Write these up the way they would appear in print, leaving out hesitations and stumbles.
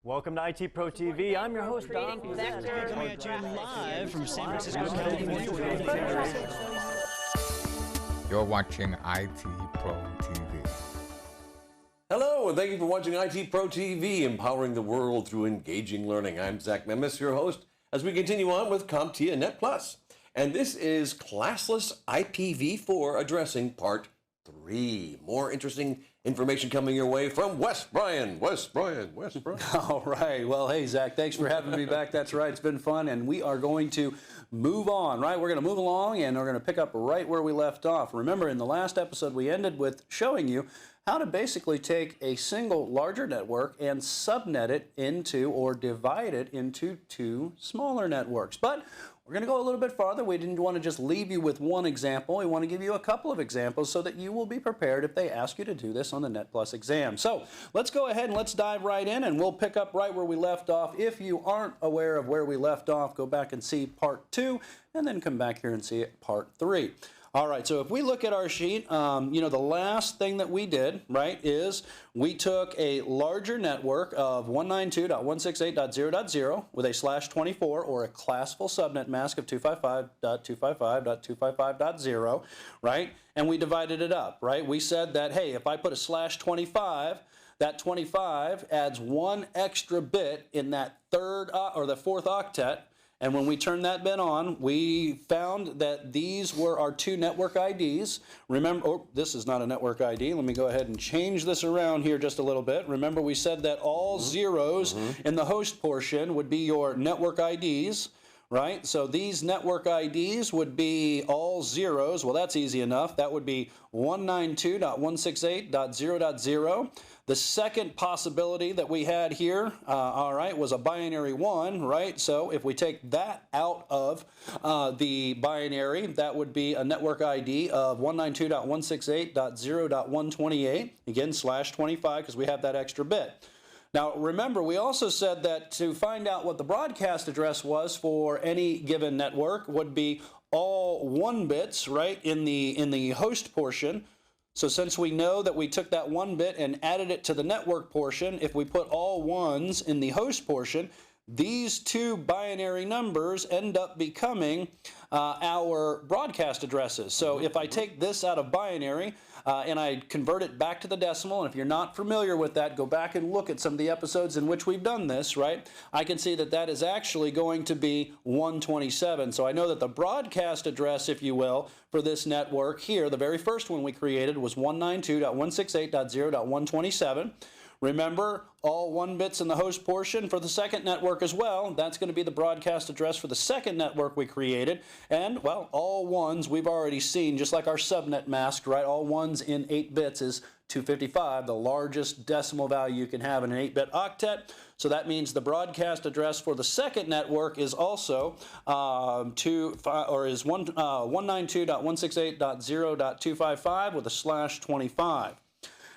Welcome to IT Pro TV. I'm your host, Don. Coming at you live from San Francisco, California. You're watching IT Pro TV. Hello, and thank you for watching IT Pro TV, empowering the world through engaging learning. I'm Zach Memis, your host, as we continue on with CompTIA Net Plus. And this is Classless IPv4 addressing part 3. More interesting information coming your way from Wes Bryan. Wes Bryan. All right. Well, hey, Zach, thanks for having me back. That's right. It's been fun, and we are going to move on, right? We're going to move along, and we're going to pick up right where we left off. Remember, in the last episode, we ended with showing you how to basically take a single larger network and subnet it into, or divide it into, 2 smaller networks. But we're going to go a little bit farther. We didn't want to just leave you with one example. We want to give you a couple of examples so that you will be prepared if they ask you to do this on the Net Plus exam. So let's go ahead and let's dive right in, and we'll pick up right where we left off. If you aren't aware of where we left off, go back and see part 2, and then come back here and see part 3. All right, so if we look at our sheet, the last thing that we did, right, is we took a larger network of 192.168.0.0 with a /24 or a classful subnet mask of 255.255.255.0, right, and we divided it up, right? We said that, hey, if I put a /25, that 25 adds 1 extra bit in that third or the 4th octet. And when we turned that bit on, we found that these were our 2 network IDs. Remember, oh, this is not a network ID. Let me go ahead and change this around here just a little bit. Remember, we said that all zeros in the host portion would be your network IDs, right? So these network IDs would be all zeros. Well, that's easy enough. That would be 192.168.0.0. The second possibility that we had here, all right, was a binary 1, right? So if we take that out of the binary, that would be a network ID of 192.168.0.128, again, /25, because we have that extra bit. Now, remember, we also said that to find out what the broadcast address was for any given network would be all 1 bits, right, in the host portion. So since we know that we took that 1 bit and added it to the network portion, if we put all 1s in the host portion, these 2 binary numbers end up becoming our broadcast addresses. So if I take this out of binary and I convert it back to the decimal, and if you're not familiar with that, go back and look at some of the episodes in which we've done this, right? I can see that that is actually going to be 127. So I know that the broadcast address, if you will, for this network here, the very first one we created was 192.168.0.127. Remember, all 1 bits in the host portion for the second network as well. That's going to be the broadcast address for the second network we created. And, well, all 1s we've already seen, just like our subnet mask, right? All 1s in 8 bits is 255, the largest decimal value you can have in an 8-bit octet. So that means the broadcast address for the second network is also 192.168.0.255 with a /25.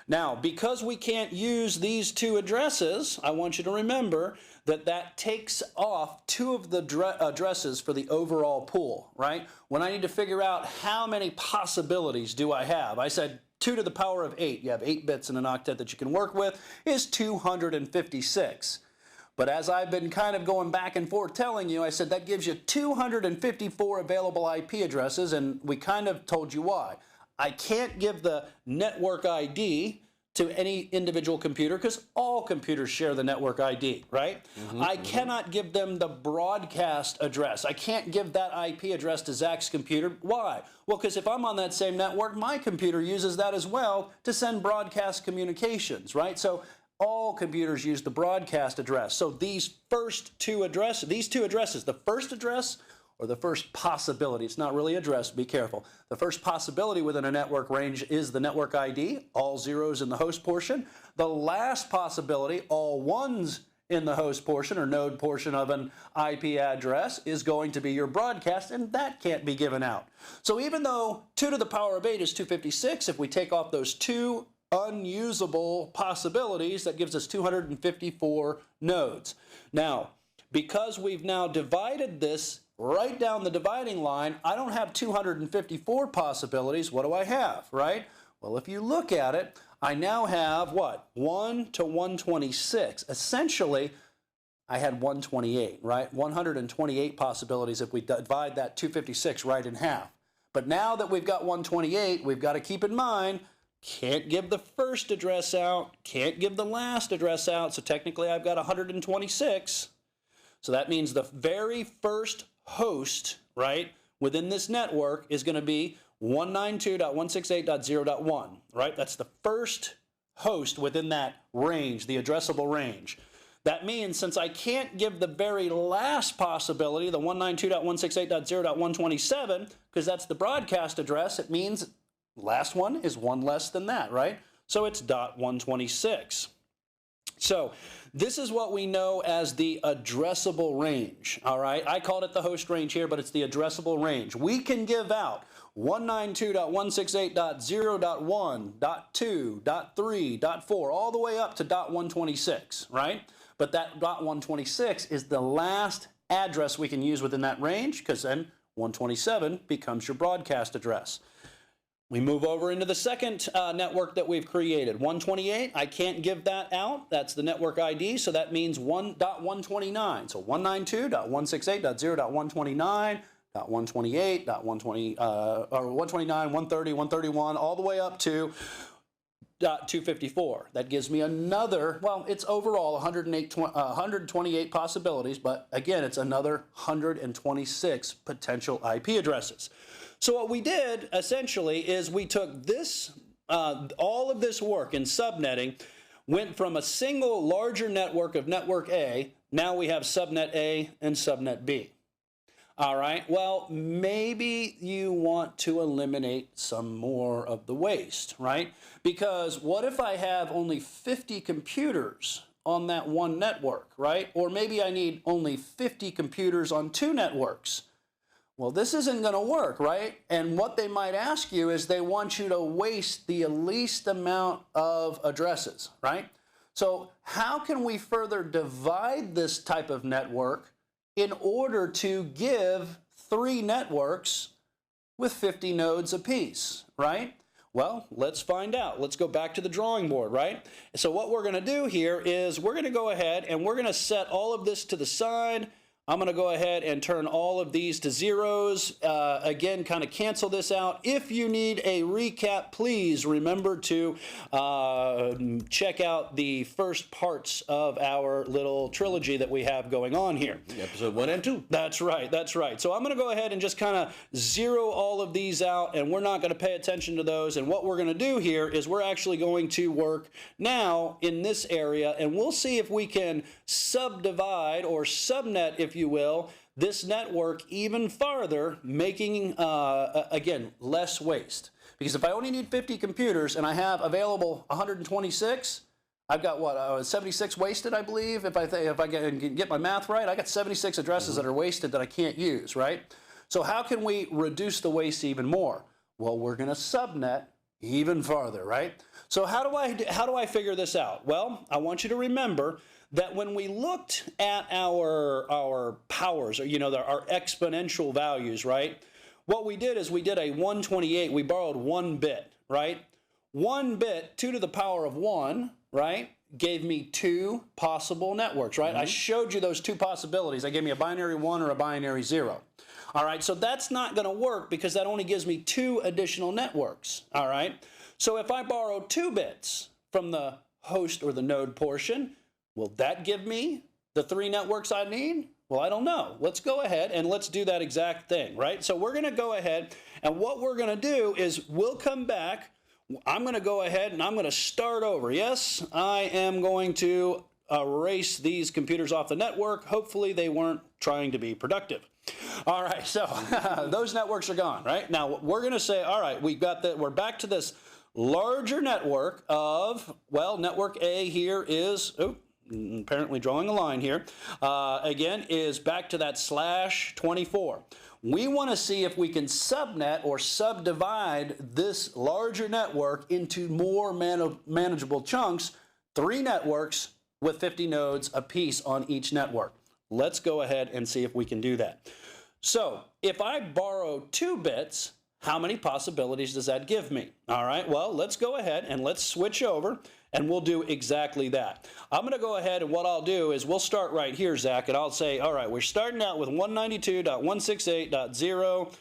Now, because we can't use these 2 addresses, I want you to remember that that takes off 2 of the addresses for the overall pool, right? When I need to figure out how many possibilities do I have, I said 2 to the power of 8. You have 8 bits in an octet that you can work with, is 256. But as I've been kind of going back and forth telling you, I said that gives you 254 available IP addresses, and we kind of told you why. I can't give the network ID to any individual computer because all computers share the network ID, right? I cannot give them the broadcast address. I can't give that IP address to Zach's computer. Why? Well, because if I'm on that same network, my computer uses that as well to send broadcast communications, right? So all computers use the broadcast address. So these first 2 addresses, the first address or the first possibility, it's not really addressed, be careful. The first possibility within a network range is the network ID, all zeros in the host portion. The last possibility, all 1s in the host portion or node portion of an IP address, is going to be your broadcast, and that can't be given out. So even though 2 to the power of 8 is 256, if we take off those 2 unusable possibilities, that gives us 254 nodes. Now, because we've now divided this right down the dividing line, I don't have 254 possibilities. What do I have, right? Well, if you look at it, I now have what? 1 to 126. Essentially, I had 128, right? 128 possibilities if we divide that 256 right in half. But now that we've got 128, we've got to keep in mind, can't give the first address out, can't give the last address out, so technically I've got 126. So that means the very first host, right, within this network is going to be 192.168.0.1, right? That's the first host within that range, the addressable range. That means since I can't give the very last possibility, the 192.168.0.127, because that's the broadcast address, it means last one is one less than that, right? So it's .126. So this is what we know as the addressable range, all right? I called it the host range here, but it's the addressable range. We can give out 192.168.0.1, .2, .3, .4, all the way up to .126, right? But that .126 is the last address we can use within that range, because then 127 becomes your broadcast address. We move over into the second network that we've created. 128, I can't give that out. That's the network ID, so that means 1.129. So 192.168.0.129, .128, or 129, 130, 131, all the way up to .254. That gives me another, well, it's overall 128 possibilities, but again, it's another 126 potential IP addresses. So what we did, essentially, is we took this, all of this work in subnetting, went from a single larger network of network A, now we have subnet A and subnet B. All right, well, maybe you want to eliminate some more of the waste, right? Because what if I have only 50 computers on that one network, right? Or maybe I need only 50 computers on two networks. Well, this isn't going to work, right? And what they might ask you is they want you to waste the least amount of addresses, right? So how can we further divide this type of network in order to give 3 networks with 50 nodes apiece, right? Well, let's find out. Let's go back to the drawing board, right? So what we're going to do here is we're going to go ahead and we're going to set all of this to the side. I'm going to go ahead and turn all of these to zeros. Again, kind of cancel this out. If you need a recap, please remember to check out the first parts of our little trilogy that we have going on here. Episode 1 and 2. That's right, that's right. So I'm going to go ahead and just kind of zero all of these out, and we're not going to pay attention to those. And what we're going to do here is we're actually going to work now in this area, and we'll see if we can subdivide or subnet, if you will, this network even farther, making, again, less waste. Because if I only need 50 computers and I have available 126, I've got what, 76 wasted, I believe. If I can get my math right, I got 76 addresses that are wasted that I can't use, right? So how can we reduce the waste even more? Well, we're going to subnet even farther, right? So how do I figure this out? Well, I want you to remember that when we looked at our powers, or our exponential values, right? What we did is we did a 128. We borrowed 1 bit, right? 1 bit, 2 to the power of 1, right, gave me 2 possible networks, right? I showed you those 2 possibilities. That gave me a binary 1 or a binary 0. All right, so that's not going to work because that only gives me 2 additional networks. All right, so if I borrow 2 bits from the host or the node portion, will that give me the 3 networks I need? Well, I don't know. Let's go ahead and let's do that exact thing, right? So we're going to go ahead, and what we're going to do is we'll come back. I'm going to go ahead and I'm going to start over. Yes, I am going to erase these computers off the network. Hopefully they weren't trying to be productive. All right, so those networks are gone, right? Now we're going to say, all right, we're back to this larger network of, well, network A here is, apparently drawing a line here, again, is back to that /24. We want to see if we can subnet or subdivide this larger network into more manageable chunks, 3 networks with 50 nodes apiece on each network. Let's go ahead and see if we can do that. So if I borrow 2 bits, How many possibilities does that give me? All right, well, let's go ahead and let's switch over and we'll do exactly that. I'm going to go ahead and what I'll do is we'll start right here, Zach, and I'll say, all right, we're starting out with 192.168.0,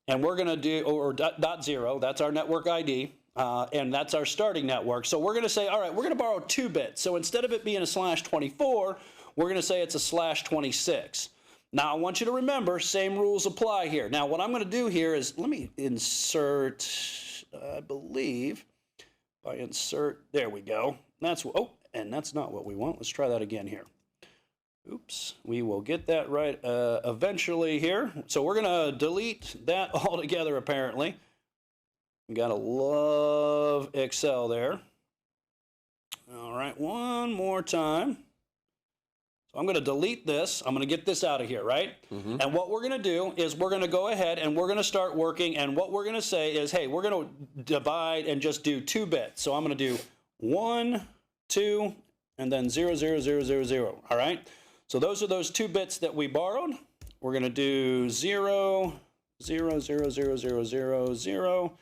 and we're going to do, or .0, that's our network ID, and that's our starting network. So we're going to say, all right, we're going to borrow 2 bits. So instead of it being a /24, we're going to say it's a /26. Now, I want you to remember, same rules apply here. Now, what I'm going to do here is, let me insert, I believe, if I insert, there we go. That's, oh, and that's not what we want. Let's try that again here. Oops, we will get that right eventually here. So we're going to delete that altogether, apparently. You gotta love Excel there. All right, one more time. So I'm going to delete this. I'm going to get this out of here, right? And what we're going to do is we're going to go ahead and we're going to start working. And what we're going to say is, hey, we're going to divide and just do 2 bits. So I'm going to do 1, 2, and then 0, 0, 0, 0, 0. All right? So those are those 2 bits that we borrowed. We're going to do 0, 0, 0, 0, 0, 0, 0.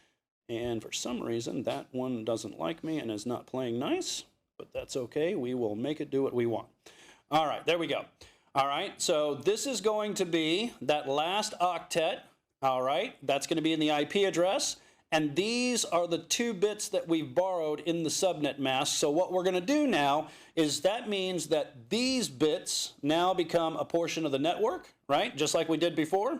And for some reason, that one doesn't like me and is not playing nice. But that's okay. We will make it do what we want. All right, there we go. All right, so this is going to be that last octet. All right, that's going to be in the IP address. And these are the 2 bits that we've borrowed in the subnet mask. So what we're going to do now is that means that these bits now become a portion of the network, right? Just like we did before.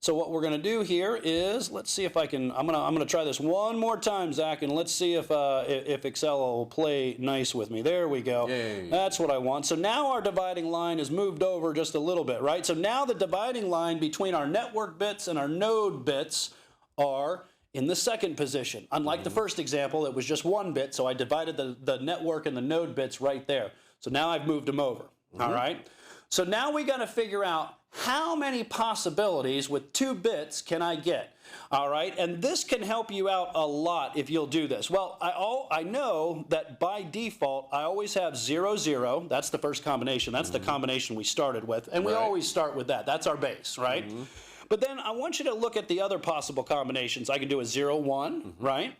So what we're going to do here is, let's see if I can, I'm going to try this one more time, Zach, and let's see if Excel will play nice with me. There we go. Yay. That's what I want. So now our dividing line is moved over just a little bit, right? So now the dividing line between our network bits and our node bits are in the second position. Unlike the first example, it was just 1 bit, so I divided the network and the node bits right there. So now I've moved them over, all right? So now we got to figure out how many possibilities with 2 bits can I get, all right? And this can help you out a lot if you'll do this. Well, I know that by default, I always have 0, 0. That's the first combination. That's the combination we started with, and we always start with that. That's our base, right? But then I want you to look at the other possible combinations. I can do a 0, 1, right?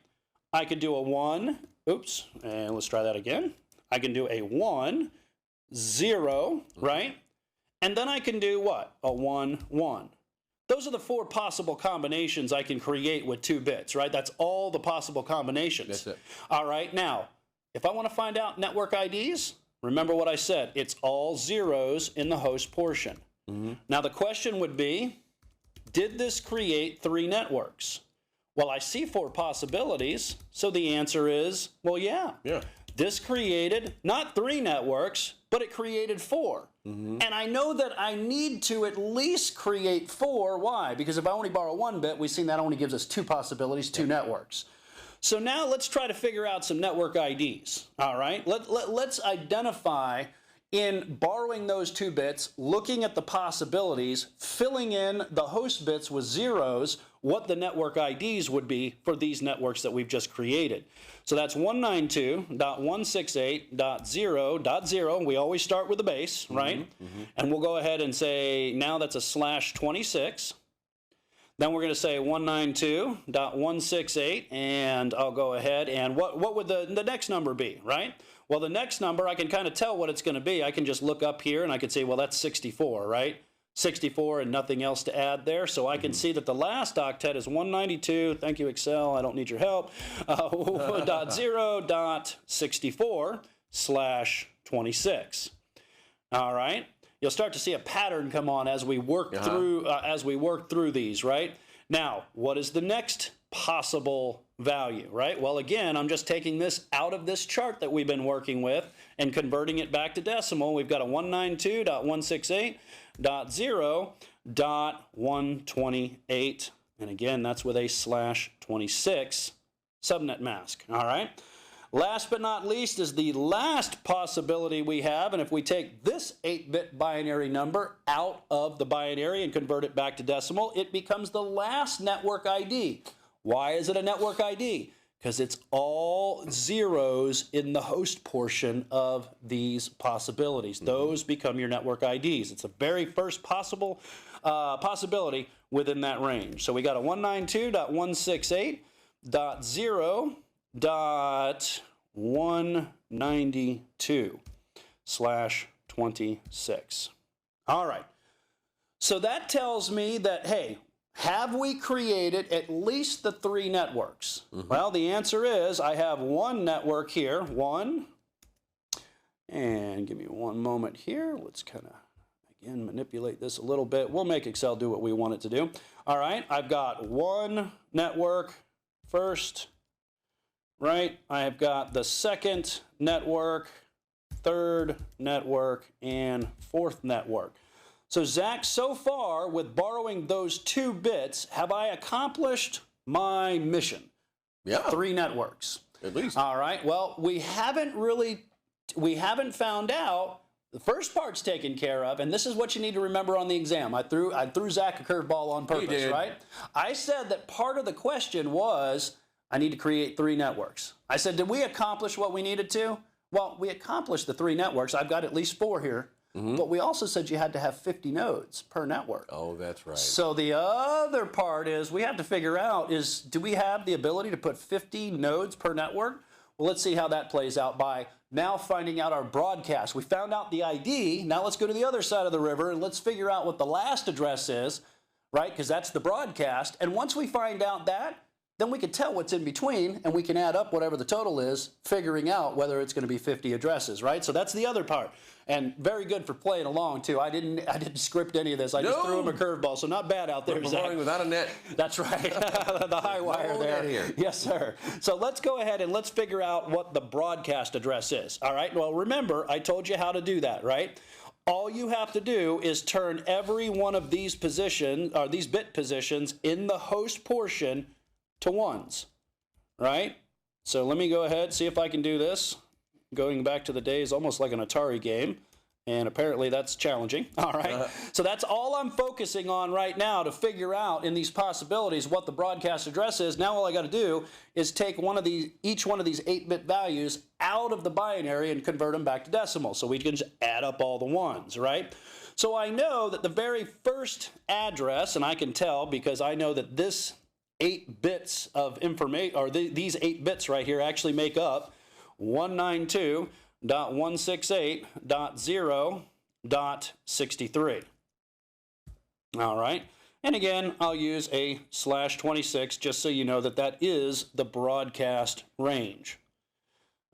I could do a 1, oops, and let's try that again. I can do a 1, 0, right? And then I can do what? A 1, 1. Those are the 4 possible combinations I can create with 2 bits, right? That's all the possible combinations. That's it. All right, now, if I want to find out network IDs, remember what I said. It's all zeros in the host portion. Now, the question would be, did this create 3 networks? Well, I see 4 possibilities, so the answer is, well, yeah. This created not 3 networks, but it created 4. And I know that I need to at least create 4. Why? Because if I only borrow 1 bit, we've seen that only gives us 2 possibilities, 2 networks. So now let's try to figure out some network IDs. All right? Let's identify in borrowing those 2 bits, looking at the possibilities, filling in the host bits with zeros, what the network IDs would be for these networks that we've just created. So that's 192.168.0.0. We always start with the base, right? And we'll go ahead and say, now that's a /26. Then we're going to say 192.168, and I'll go ahead, and what would the next number be, right? Well, the next number, I can kind of tell what it's going to be. I can just look up here, and I can say, well, that's 64, right? 64 and nothing else to add there. So I can see that the last octet is 192. Thank you, Excel. I don't need your help. .0.64/26. All right. You'll start to see a pattern come on as we work through these, right? Now, what is the next possible value, right? Well, again, I'm just taking this out of this chart that we've been working with and converting it back to decimal. We've got a 192.168.0.128, and again, that's with a /26 subnet mask, all right? Last but not least is the last possibility we have, and if we take this 8-bit binary number out of the binary and convert it back to decimal, it becomes the last network ID. Why is it a network ID? because it's all zeros in the host portion of these possibilities. Those become your network IDs. It's the very first possibility within that range. So we got a 192.168.0.192/26. All right. So that tells me that, hey, have we created at least the 3 networks? Well, the answer is I have one network here, one. And give me one moment here. Let's kind of, again, manipulate this a little bit. We'll make Excel do what we want it to do. All right, I've got one network first, right? I have got the second network, third network, and fourth network. So Zach, so far with borrowing those 2 bits, have I accomplished my mission? Yeah. 3 networks. At least. All right, well, we haven't found out. The first part's taken care of, and this is what you need to remember on the exam. I threw Zach a curveball on purpose, right? I said that part of the question was, I need to create 3 networks. I said, did we accomplish what we needed to? Well, we accomplished the 3 networks. I've got at least 4 here. But we also said you had to have 50 nodes per network. Oh, that's right. So the other part is we have to figure out is, do we have the ability to put 50 nodes per network? Well, let's see how that plays out by now finding out our broadcast. We found out the ID. Now let's go to the other side of the river and let's figure out what the last address is, right? Because that's the broadcast. And once we find out that, then we can tell what's in between and we can add up whatever the total is, figuring out whether it's going to be 50 addresses, right? So that's the other part. And very good for playing along too. I didn't script any of this. I just threw him a curveball, so not bad out there, Zach. Without a net. That's right. The high wire there. Here. Yes, sir. So let's go ahead and let's figure out what the broadcast address is. All right. Well, remember, I told you how to do that, right? All you have to do is turn every one of these positions, or these bit positions in the host portion to 1s, right? So let me go ahead, see if I can do this. Going back to the days almost like an Atari game, and apparently that's challenging. All right, so that's all I'm focusing on right now to figure out in these possibilities what the broadcast address is. Now all I got to do is take each one of these 8-bit values out of the binary and convert them back to decimal, so we can just add up all the 1s, right? So I know that the very first address, and I can tell because I know that this 8 bits of information, or these 8 bits right here actually make up 192.168.0.63. All right. And again, I'll use a /26 just so you know that that is the broadcast range.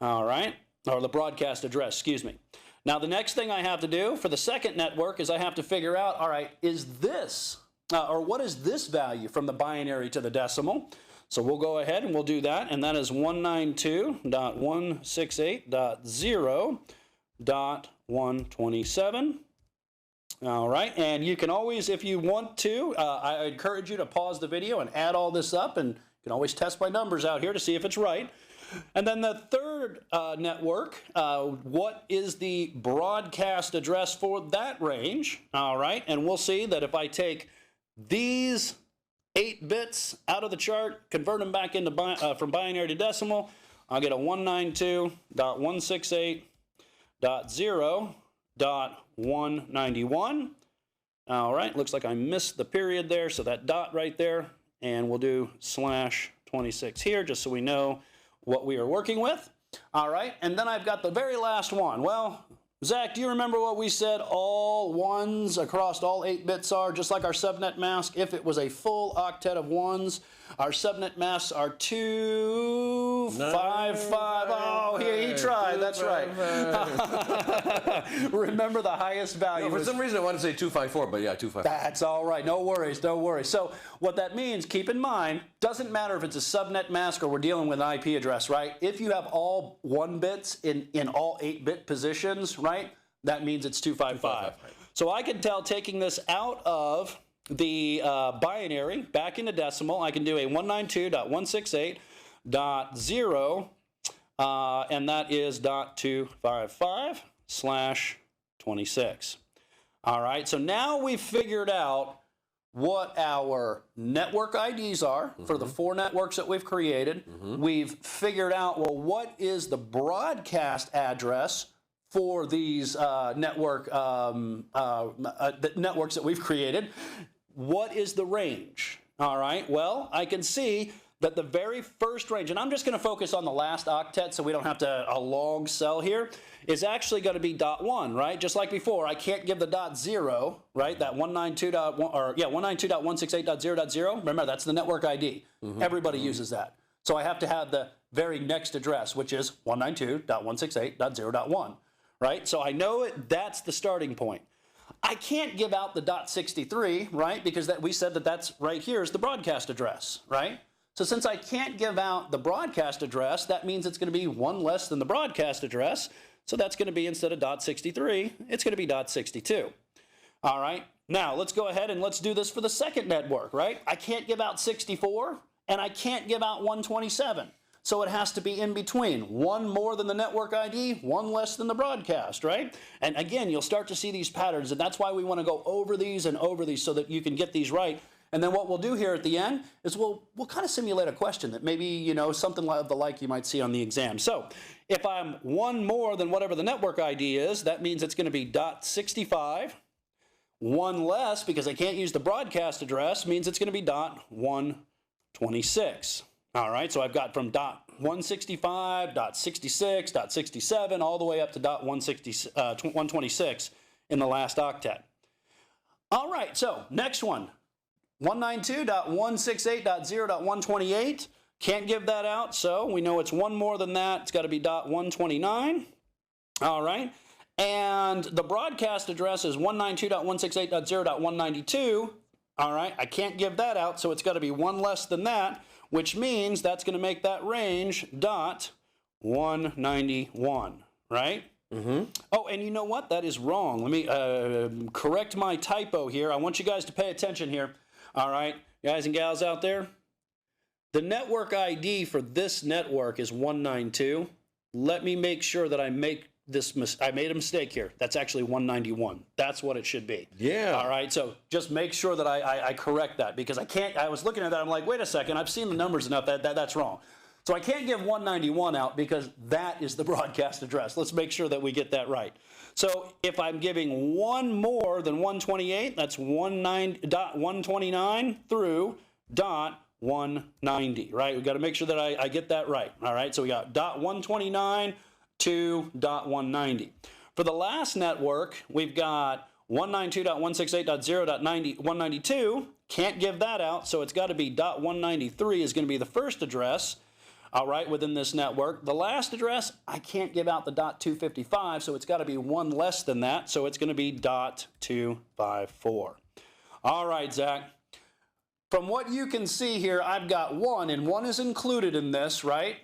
All right. Or the broadcast address, excuse me. Now, the next thing I have to do for the second network is I have to figure out, all right, is this, or what is this value from the binary to the decimal? So we'll go ahead and we'll do that, and that is 192.168.0.127. All right, and you can always, if you want to, I encourage you to pause the video and add all this up, and you can always test my numbers out here to see if it's right. And then the third network, what is the broadcast address for that range? All right, and we'll see that if I take these 8 bits out of the chart, convert them back into from binary to decimal, I'll get a 192.168.0.191. All right, looks like I missed the period there, so that dot right there, and we'll do /26 here just so we know what we are working with. All right, and then I've got the very last one. Well, Zach, do you remember what we said all 1s across all 8 bits are, just like our subnet mask? If it was a full octet of 1s, our subnet masks are 255. Oh, he tried. That's right. Remember the highest value. No, for some reason I wanted to say 254, but yeah, 255. That's all right. No worries. No worries. So what that means, keep in mind, doesn't matter if it's a subnet mask or we're dealing with an IP address, right? If you have all 1 bits in all 8-bit positions, right, that means it's 255. So I can tell, taking this out of the binary back into decimal, I can do a 192.168.0, and that is .255/26. All right, so now we've figured out what our network IDs are for the 4 networks that we've created. We've figured out, well, what is the broadcast address for these the networks that we've created. What is the range? All right, well, I can see that the very first range, and I'm just going to focus on the last octet so we don't have a long cell here, is actually going to be .1, right? Just like before, I can't give the .0, right? That 192.168.0.0. Remember, that's the network ID. Everybody uses that. So I have to have the very next address, which is 192.168.0.1, right? So I know that's the starting point. I can't give out the .63, right? Because we said that's right here is the broadcast address, right? So since I can't give out the broadcast address, that means it's going to be 1 less than the broadcast address. So that's going to be, instead of .63, it's going to be .62. All right, now let's go ahead and let's do this for the second network, right? I can't give out 64 and I can't give out 127. So it has to be in between. 1 more than the network ID, 1 less than the broadcast, right? And again, you'll start to see these patterns, and that's why we want to go over these and over these so that you can get these right. And then what we'll do here at the end is we'll kind of simulate a question that maybe, you know, something of the like you might see on the exam. So if I'm 1 more than whatever the network ID is, that means it's going to be .65. 1 less, because I can't use the broadcast address, means it's going to be .126. All right, so I've got from .165, .66, .67, all the way up to .126 in the last octet. All right, so next one. 192.168.0.128. Can't give that out, so we know it's 1 more than that. It's got to be .129. All right. And the broadcast address is 192.168.0.192. All right. I can't give that out, so it's got to be 1 less than that, which means that's going to make that range .191, right? Oh, and you know what? That is wrong. Let me correct my typo here. I want you guys to pay attention here. All right, guys and gals out there, the network ID for this network is 192. Let me make sure that I make this. I made a mistake here. That's actually 191. That's what it should be. Yeah. All right, so just make sure that I correct that, because I can't. I was looking at that. I'm like, wait a second. I've seen the numbers enough. That's wrong. So I can't give 191 out because that is the broadcast address. Let's make sure that we get that right. So if I'm giving 1 more than 128, that's 129 through .190, right? We've got to make sure that I get that right. All right, so we got .129 to .190. For the last network, we've got 192.168.0.192. Can't give that out, so it's got to be .193 is going to be the first address. All right, within this network. The last address, I can't give out the .255, so it's got to be 1 less than that, so it's going to be .254. All right, Zach. From what you can see here, I've got 1, and 1 is included in this, right?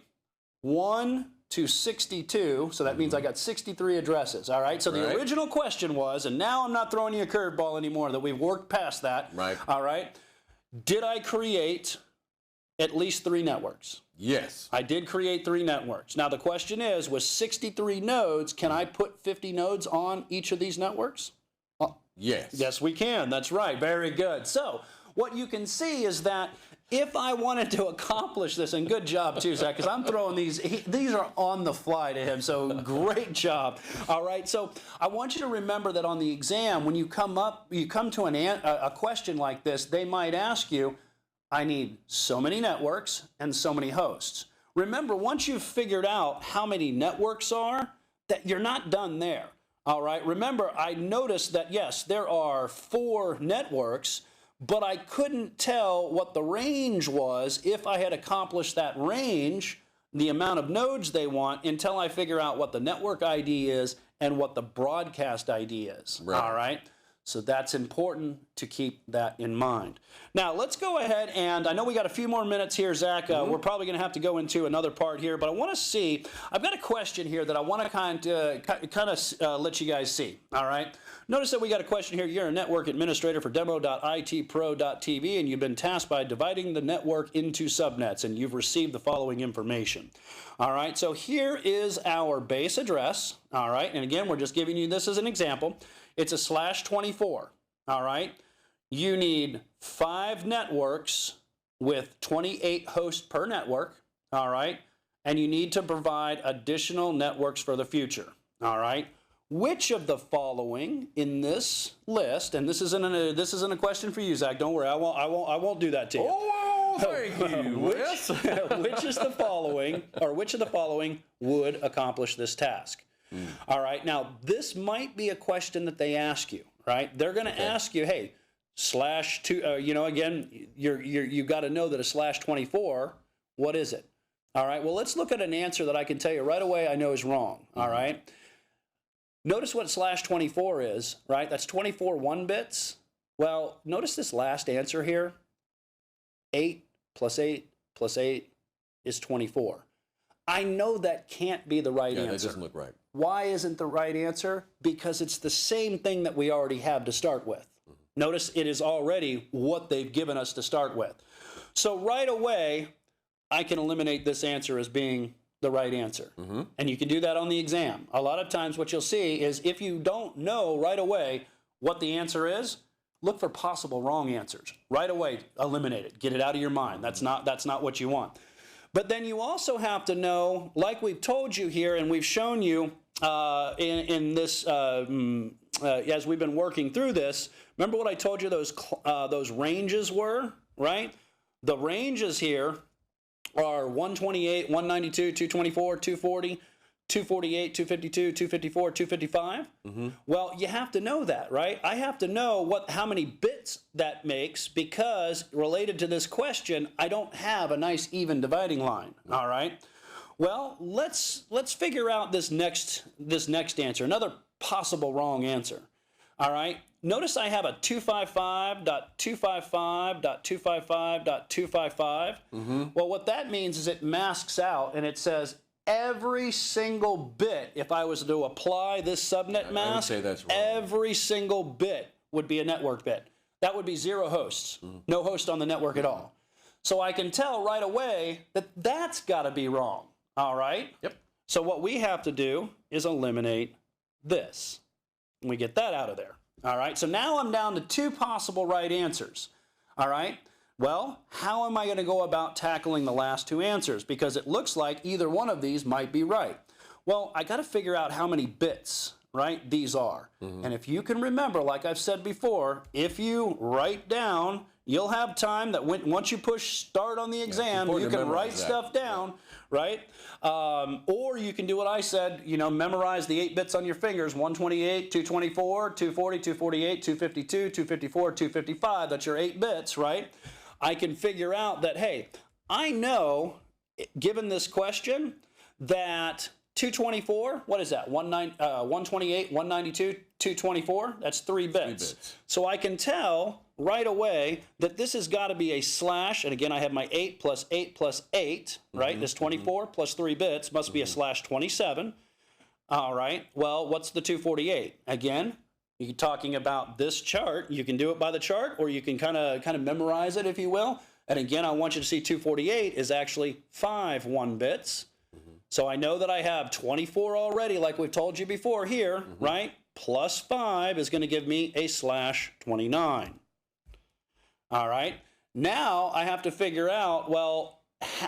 1 to 62, so that means I got 63 addresses, all right? So the original question was, and now I'm not throwing you a curveball anymore, that we've worked past that, right? All right? Did I create at least 3 networks? Yes. I did create 3 networks. Now the question is, with 63 nodes, can I put 50 nodes on each of these networks? Yes. Yes, we can. That's right. Very good. So what you can see is that if I wanted to accomplish this, and good job too, Zach, because I'm throwing these are on the fly to him, so great job. All right, so I want you to remember that on the exam, when you come to a question like this, they might ask you, I need so many networks and so many hosts. Remember, once you've figured out how many networks are, that you're not done there. All right, remember, I noticed that, yes, there are 4 networks, but I couldn't tell what the range was if I had accomplished that range, the amount of nodes they want, until I figure out what the network ID is and what the broadcast ID is. Right. All right? So that's important to keep that in mind. Now, let's go ahead, and I know we got a few more minutes here, Zach. We're probably going to have to go into another part here, but I want to see, I've got a question here that I want to kind of let you guys see, all right? Notice that we got a question here. You're a network administrator for demo.itpro.tv, and you've been tasked by dividing the network into subnets, and you've received the following information. All right, so here is our base address, all right? And again, we're just giving you this as an example. It's a /24, all right? you need 5 networks with 28 hosts per network, all right? And you need to provide additional networks for the future, all right? Which of the following in this list, and this isn't a question for you, Zach, don't worry, I won't do that to you. Oh, thank you. Which is the following, or which of the following would accomplish this task? All right, now this might be a question that they ask you, right? They're going to ask you, hey, /2, you know, again, you've got to know that a /24, what is it? All right, well, let's look at an answer that I can tell you right away I know is wrong, all right? Notice what /24 is, right? That's 24 1-bits. Well, notice this last answer here. 8 plus 8 plus 8 is 24. I know that can't be the right answer. Yeah, that doesn't look right. Why isn't the right answer? Because it's the same thing that we already have to start with. Notice it is already what they've given us to start with. So right away, I can eliminate this answer as being the right answer. And you can do that on the exam. A lot of times what you'll see is if you don't know right away what the answer is, look for possible wrong answers. Right away, eliminate it. Get it out of your mind. That's not what you want. But then you also have to know, like we've told you here and we've shown you in this, as we've been working through this, remember what I told you those ranges were, right? The ranges here are 128, 192, 224, 240, 248, 252, 254, 255. Well, you have to know that, right? I have to know how many bits that makes because related to this question, I don't have a nice even dividing line, all right? Well, let's figure out this next answer, another possible wrong answer, all right? Notice I have a 255.255.255.255. Well, what that means is it masks out and it says every single bit, if I was to apply this subnet mask, I would say that's wrong. Every single bit would be a network bit. That would be 0 hosts, no host on the network at all. So I can tell right away that that's got to be wrong, all right? Yep. So what we have to do is eliminate this. And we get that out of there. All right, so now I'm down to 2 possible right answers. All right, well, how am I going to go about tackling the last 2 answers? Because it looks like either one of these might be right. Well, I got to figure out how many bits, right, these are. And if you can remember, like I've said before, if you write down, you'll have time that once you push start on the exam, you can write stuff down, right? Or you can do what I said, you know, memorize the 8 bits on your fingers, 128, 224, 240, 248, 252, 254, 255. That's your 8 bits, right? I can figure out that, hey, I know, given this question, that 224, what is that? 128, 192, 224, that's 3 bits. So I can tell right away that this has got to be a slash, and again I have my 8 plus 8 plus 8, right? This 24 plus 3 bits must be a /27. All right, well, what's the 248? Again, you're talking about this chart. You can do it by the chart, or you can kind of memorize it, if you will. And again, I want you to see 248 is actually 5 1-bits. So I know that I have 24 already, like we've told you before here, right? Plus 5 is going to give me a /29. All right. Now I have to figure out, well,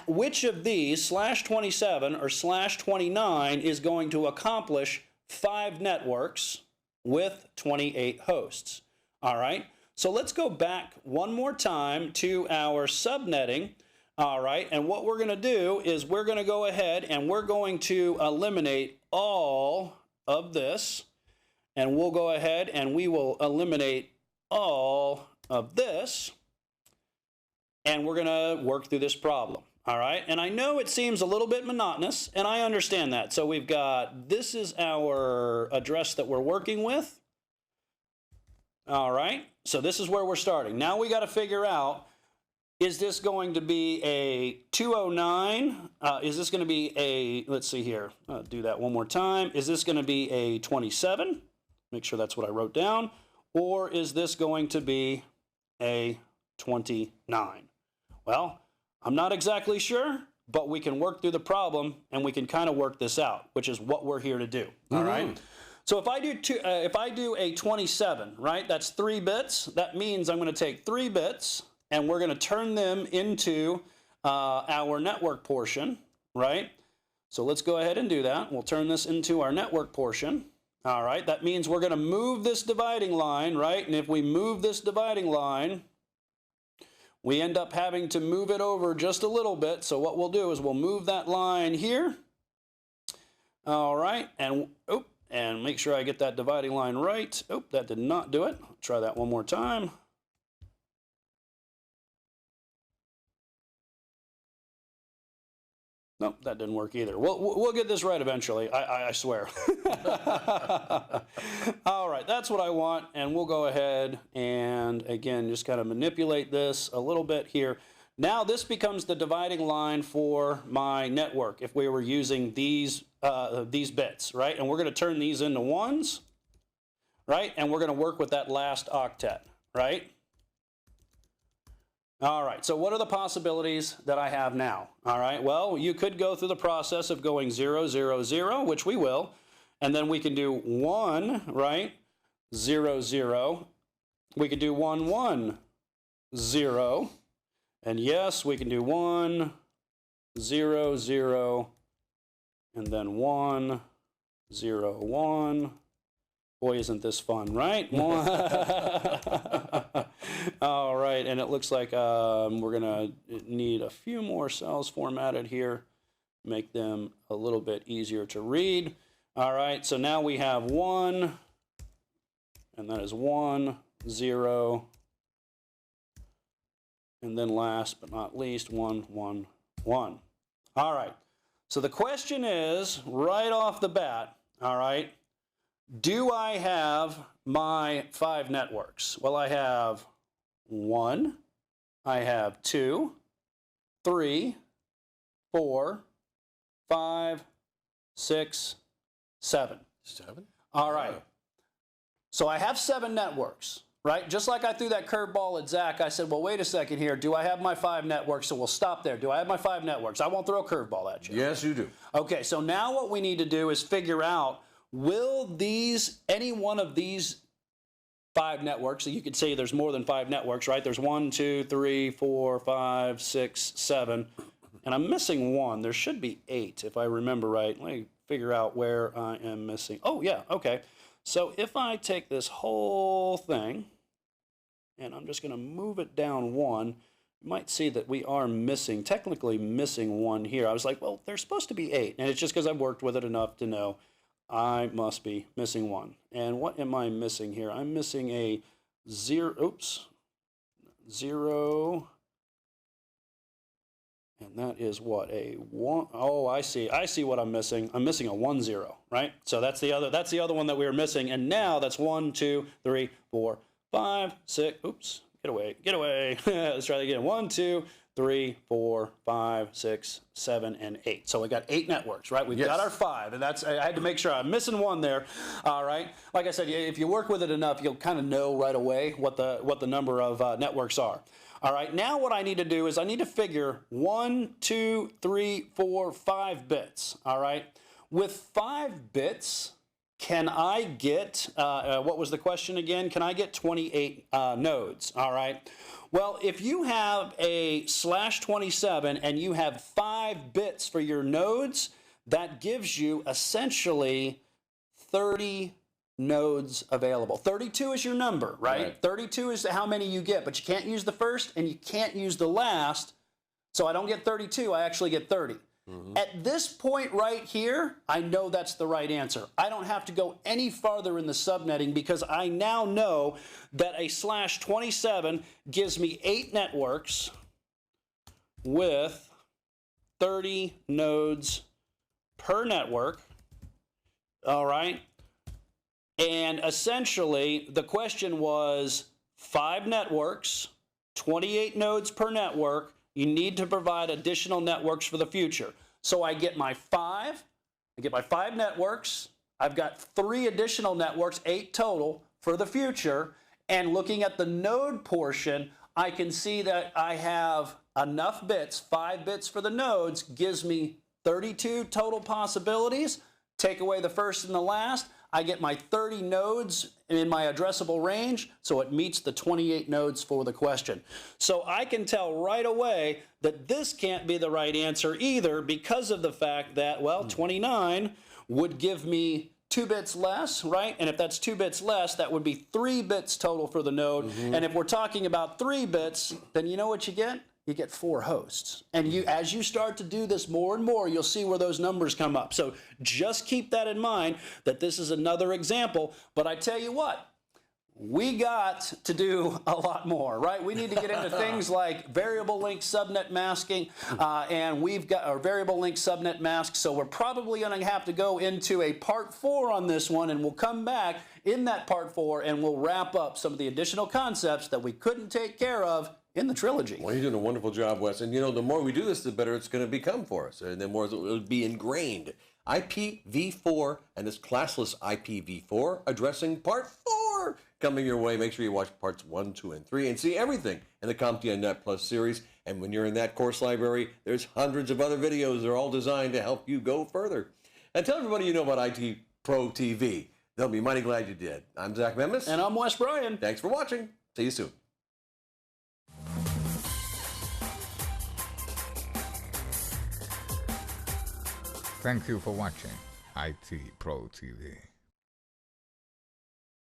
which of these, /27 or /29, is going to accomplish 5 networks with 28 hosts. All right. So let's go back one more time to our subnetting. All right, and what we're going to do is we're going to go ahead and we're going to eliminate all of this, and we'll go ahead and we will eliminate all of this, and we're going to work through this problem. All right, and I know it seems a little bit monotonous, and I understand that. So we've got, this is our address that we're working with. All right, so this is where we're starting. Now we got to figure out, is this going to be a 209? Is this going to be a, let's see here, I'll do that one more time. Is this going to be a 27? Make sure that's what I wrote down. Or is this going to be a 29? Well, I'm not exactly sure, but we can work through the problem and we can kind of work this out, which is what we're here to do. All right. So if I do a 27, right, that's 3 bits. That means I'm going to take 3 bits and we're going to turn them into our network portion, right? So let's go ahead and do that. We'll turn this into our network portion. All right, that means we're going to move this dividing line, right? And if we move this dividing line, we end up having to move it over just a little bit. So what we'll do is we'll move that line here. All right, and make sure I get that dividing line right. Oh, that did not do it. Try that one more time. Nope, that didn't work either. We'll get this right eventually, I swear. All right, that's what I want, and we'll go ahead and, again, just kind of manipulate this a little bit here. Now this becomes the dividing line for my network if we were using these bits, right? And we're going to turn these into ones, right? And we're going to work with that last octet, right? All right, so what are the possibilities that I have now? All right, well, you could go through the process of going 0, 0, 0, which we will, and then we can do 1, right? 0, 0. We could do 1, 1, 0. And yes, we can do 1, 0, 0, and then 1, 0, 1. Boy, isn't this fun, right? All right, and it looks like we're going to need a few more cells formatted here, make them a little bit easier to read. All right, so now we have 1, and that is 1, 0, and then last but not least, 1, 1, 1. All right, so the question is, right off the bat, all right, do I have my 5 networks? Well, I have 1, I have 2, 3, 4, 5, 6, 7. 7? All right. So I have 7 networks, right? Just like I threw that curveball at Zach, I said, well, wait a second here. Do I have my 5 networks? So we'll stop there. Do I have my 5 networks? I won't throw a curveball at you. Yes, you do. Okay, so now what we need to do is figure out, will any one of these 5 networks, so you could say there's more than 5 networks, right? There's 1, 2, 3, 4, 5, 6, 7, and I'm missing 1. There should be 8 if I remember right. Let me figure out where I am missing. Oh, yeah, okay. So if I take this whole thing, and I'm just going to move it down 1, you might see that we are technically missing 1 here. I was like, well, there's supposed to be 8, and it's just because I've worked with it enough to know I must be missing 1. And what am I missing here? I'm missing a 0, 0, and that is what, a 1, oh, I see what I'm missing. I'm missing a 1, 0, right? So that's the other one that we were missing, and now that's 1, 2, 3, 4, 5, 6, oops, get away. Let's try that again. 1, 2, 3, 4, 5, 6, 7, and 8. So we got 8 networks, right? We've got our 5, and I had to make sure I'm missing 1 there. All right. Like I said, if you work with it enough, you'll kind of know right away what the number of networks are. All right. Now what I need to do is I need to figure 1, 2, 3, 4, 5 bits. All right. With 5 bits, can I get what was the question again? Can I get 28 nodes? All right. Well, if you have a /27 and you have 5 bits for your nodes, that gives you essentially 30 nodes available. 32 is your number, right? 32 is how many you get, but you can't use the first and you can't use the last. So I don't get 32, I actually get 30. Mm-hmm. At this point right here, I know that's the right answer. I don't have to go any farther in the subnetting because I now know that a /27 gives me 8 networks with 30 nodes per network. All right. And essentially, the question was 5 networks, 28 nodes per network. You need to provide additional networks for the future. So I get my 5 networks. I've got 3 additional networks, 8 total for the future. And looking at the node portion, I can see that I have enough bits, 5 bits for the nodes, gives me 32 total possibilities. Take away the first and the last, I get my 30 nodes in my addressable range, so it meets the 28 nodes for the question. So I can tell right away that this can't be the right answer either because of the fact that, well, 29 would give me 2 bits less, right? And if that's 2 bits less, that would be 3 bits total for the node. And if we're talking about 3 bits, then you know what you get? You get 4 hosts. And as you start to do this more and more, you'll see where those numbers come up. So just keep that in mind, that this is another example. But I tell you what, we got to do a lot more, right? We need to get into things like variable length subnet masking, and we've got our variable length subnet mask. So we're probably going to have to go into a part 4 on this one, and we'll come back in that part 4 and we'll wrap up some of the additional concepts that we couldn't take care of in the trilogy. Well, you're doing a wonderful job, Wes. And you know, the more we do this, the better it's going to become for us, and the more it will be ingrained. IPv4 and this classless IPv4 addressing part 4 coming your way. Make sure you watch parts 1, 2, and 3 and see everything in the CompTIA Net Plus series. And when you're in that course library, there's hundreds of other videos. They're all designed to help you go further. And tell everybody you know about IT Pro TV. They'll be mighty glad you did. I'm Zach Memmis. And I'm Wes Bryan. Thanks for watching. See you soon. Thank you for watching IT Pro TV.